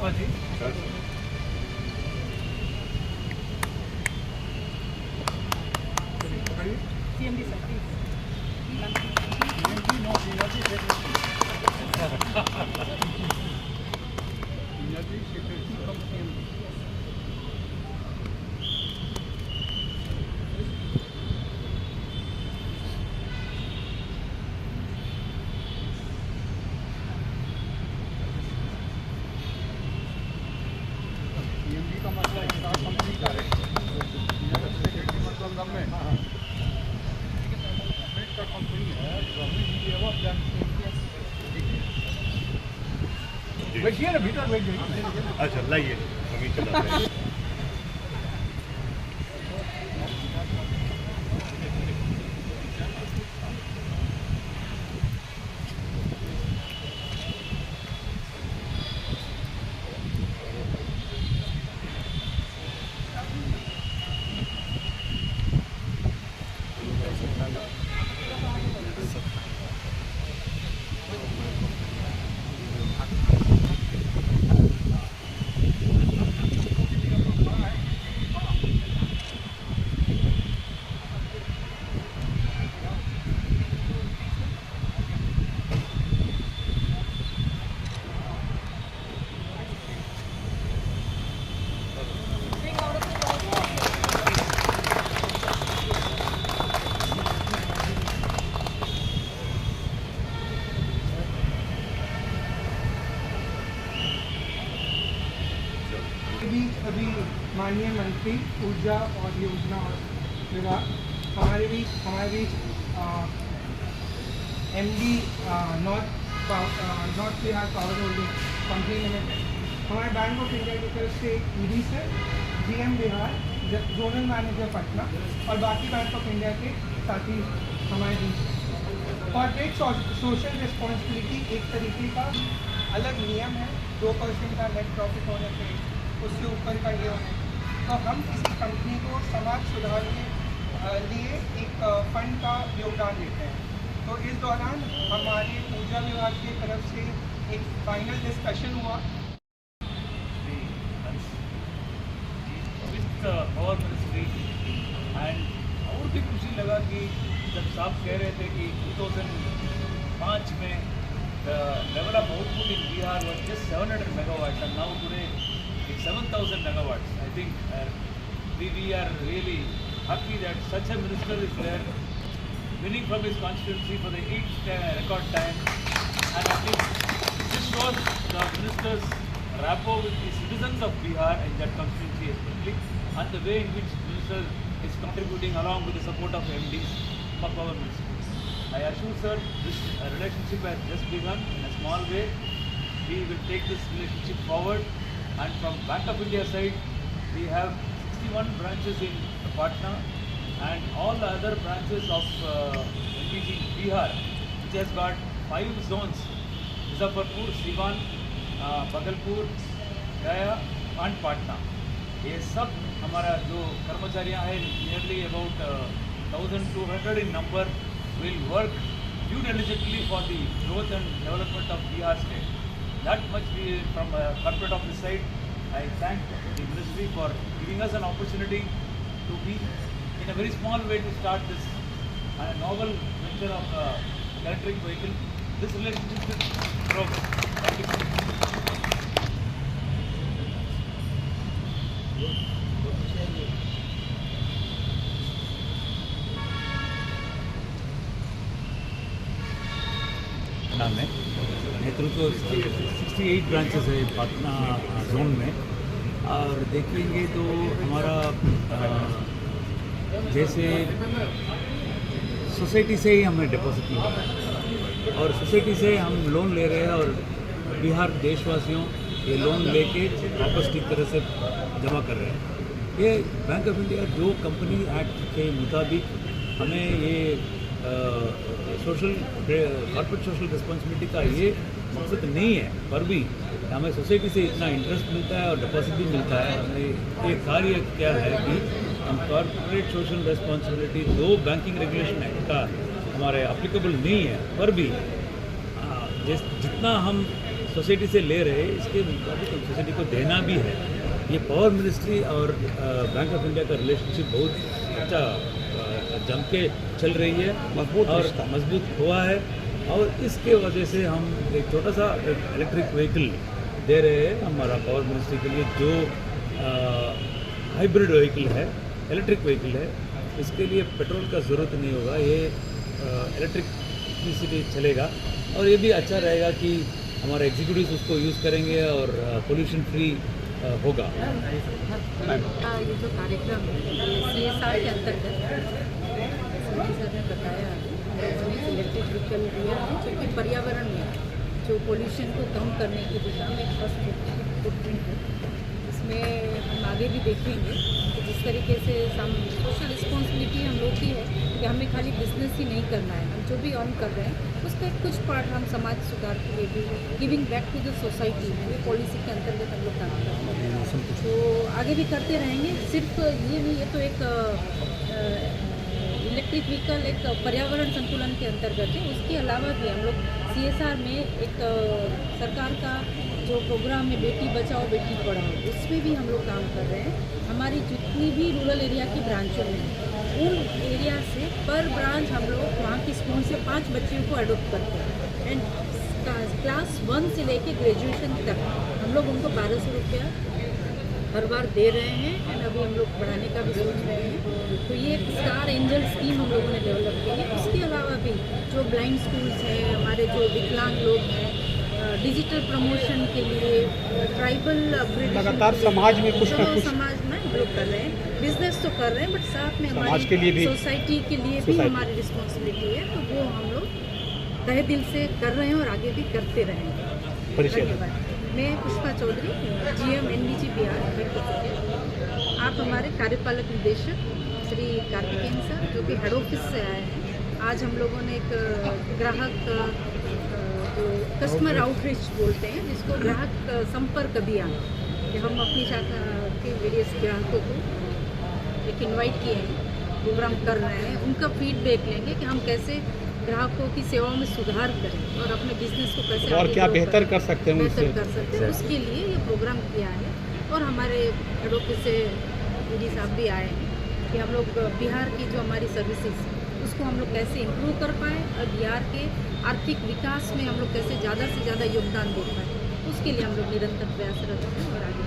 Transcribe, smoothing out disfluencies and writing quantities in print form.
हाँ जी CMD sir, please. CMD का मतलब स्टार कंपनी का है, मतलब दम में का कंपनी है, बैठिए ना, भीतर बैठ जाइए। अच्छा लाइए अभी चलाते हैं। अभी माननीय मंत्री ऊर्जा और योजना विभाग हमारे बीच MD north Bihar power holding company limited, हमारे बैंक ऑफ इंडिया की तरफ से ED sir, GM Bihar, zonal manager Patna और बाकी बैंक ऑफ इंडिया के साथी हमारे बीच। कॉर्पोरेट सोशल रिस्पॉन्सिबिलिटी एक तरीके का अलग नियम है, 2% का नेट प्रॉफिट होने पे उससे ऊपर का ये होने, तो हम किसी कंपनी को समाज सुधार के लिए एक फंड का योगदान देते हैं। तो इस दौरान हमारे ऊर्जा विभाग की तरफ से एक फाइनल डिस्कशन हुआ विद पावर मिनिस्ट्री एंड और भी खुशी लगा कि जब साहब कह रहे थे कि 2005 में the level of output in Bihar was just 700 megawatts and now today it's 7,000 megawatts. I think we are really happy that such a minister is there, winning from his constituency for the 8th record time, and I think this shows the minister's rapport with the citizens of Bihar in that constituency especially, and the way in which minister is contributing along with the support of MDs for power ministry. I assure sir, this relationship has just begun in a small way. We will take this relationship forward, and from Bank of India side, we have 61 branches in Patna and all the other branches of MPG Bihar, which has got 5 zones: Muzaffarpur, Siwan, Bhagalpur, Gaya and Patna. ये सब हमारा जो कर्मचारियाँ हैं, nearly about 1,200 in number, will work due diligently for the growth and development of Bihar state. That much we from corporate office side, I thank the ministry for giving us an opportunity to be in a very small way to start this novel venture of electric vehicle. This relationship is growth. Thank you. नाम है नेतृत्व 68 branches है Patna zone में, और देखेंगे तो हमारा जैसे सोसाइटी से ही हमें डिपॉजिट मिला है और सोसाइटी से हम लोन ले रहे हैं, और बिहार देशवासियों ये लोन लेके वापस ठीक तरह से जमा कर रहे हैं। ये बैंक ऑफ इंडिया जो कंपनी एक्ट के मुताबिक हमें ये सोशल कॉर्पोरेट सोशल रिस्पॉन्सिबिलिटी का ये मकसद नहीं है, पर भी हमें सोसाइटी से इतना इंटरेस्ट मिलता है और डिपॉजिट भी मिलता है। हमें ये कार्य क्या है कि हम कॉर्पोरेट सोशल रिस्पॉन्सिबिलिटी दो बैंकिंग रेगुलेशन एक्ट का हमारे अप्लीकेबल नहीं है, पर भी जितना हम सोसाइटी से ले रहे हैं इसके मुताबिक हम सोसाइटी को देना भी है। ये पावर मिनिस्ट्री और बैंक ऑफ इंडिया का रिलेशनशिप बहुत अच्छा जम के चल रही है, मजबूत हुआ है। और इसके वजह से हम एक छोटा सा इलेक्ट्रिक व्हीकल दे रहे हैं हमारा पावर मिनिस्ट्री के लिए, जो हाइब्रिड व्हीकल है, इलेक्ट्रिक व्हीकल है। इसके लिए पेट्रोल का ज़रूरत नहीं होगा, ये इलेक्ट्रिसिटी चलेगा। और ये भी अच्छा रहेगा कि हमारे एग्जीक्यूटिव उसको यूज़ करेंगे और पोल्यूशन फ्री होगा। ये जो कार्यक्रम है CSR के अंतर्गत सर ने बताया इलेक्ट्रिक व्हीकल दिया है, जो कि पर्यावरण में जो पोल्यूशन को कम करने की दिशा में एक फर्स्ट फुटप्रिंट है। इसमें हम आगे भी देखेंगे कि जिस तरीके से सोशल रिस्पॉन्सिबिलिटी हम लोग की है कि हमें खाली बिजनेस ही नहीं करना है, हम जो भी अर्न कर रहे हैं उसका कुछ पार्ट हम समाज सुधार के लिए भी giving back to the society, ये पॉलिसी के अंतर्गत हम लोग काम कर रहे हैं। तो आगे भी करते रहेंगे। सिर्फ ये नहीं, ये तो एक इलेक्ट्रिक व्हीकल एक पर्यावरण संतुलन के अंतर्गत है। उसके अलावा भी हम लोग CSR में एक सरकार का जो प्रोग्राम है बेटी बचाओ बेटी पढ़ाओ, उसमें भी हम लोग काम कर रहे हैं। हमारी जितनी भी रूरल एरिया की ब्रांचों में उन एरिया से पर ब्रांच हम लोग वहाँ की स्कूल से 5 बच्चियों को अडोप्ट करते हैं एंड क्लास 1 से लेके ग्रेजुएशन तक हम लोग उनको 1200 रुपया हर बार दे रहे हैं एंड अभी हम लोग बढ़ाने का भी सोच रहे हैं। तो ये एक स्टार एंजल स्कीम हम लोगों ने डेवलप की है। उसके अलावा भी जो ब्लाइंड स्कूल्स हैं, हमारे जो विकलांग लोग हैं, डिजिटल प्रमोशन के लिए ट्राइबल लगातार समाज में कुछ ना कुछ समाज में हम लोग कर रहे हैं, बिजनेस तो कर रहे हैं बट साथ में समाज के लिए भी, सोसाइटी के लिए भी हमारी रिस्पॉन्सिबिलिटी है। तो वो हम लोग तहे दिल से कर रहे हैं और आगे भी करते रहेंगे। धन्यवाद। मैं पुष्पा चौधरी, GM NBG बिहार। आप हमारे कार्यपालक निदेशक श्री कार्तिकेयन सर जो कि हेड ऑफिस से आए हैं। आज हम लोगों ने एक ग्राहक जो कस्टमर आउटरीच बोलते हैं, जिसको ग्राहक संपर्क अभियान, कि हम अपनी शाखा के वेरियस ग्राहकों को एक इन्वाइट किए हैं, प्रोग्राम कर रहे हैं। उनका फीडबैक लेंगे कि हम कैसे ग्राहकों की सेवाओं में सुधार करें और अपने बिजनेस को कैसे और क्या बेहतर कर सकते हैं, बेहतर कर सकते हैं, उसके लिए ये प्रोग्राम किया है। और हमारे हेड ऑफिस से ED साहब भी आए हैं कि हम लोग बिहार की जो हमारी सर्विसेज उसको हम लोग कैसे इम्प्रूव कर पाएँ और बिहार के आर्थिक विकास में हम लोग कैसे ज़्यादा से ज़्यादा योगदान दे पाएँ, उसके लिए हम लोग निरंतर प्रयासरत हैं और आगे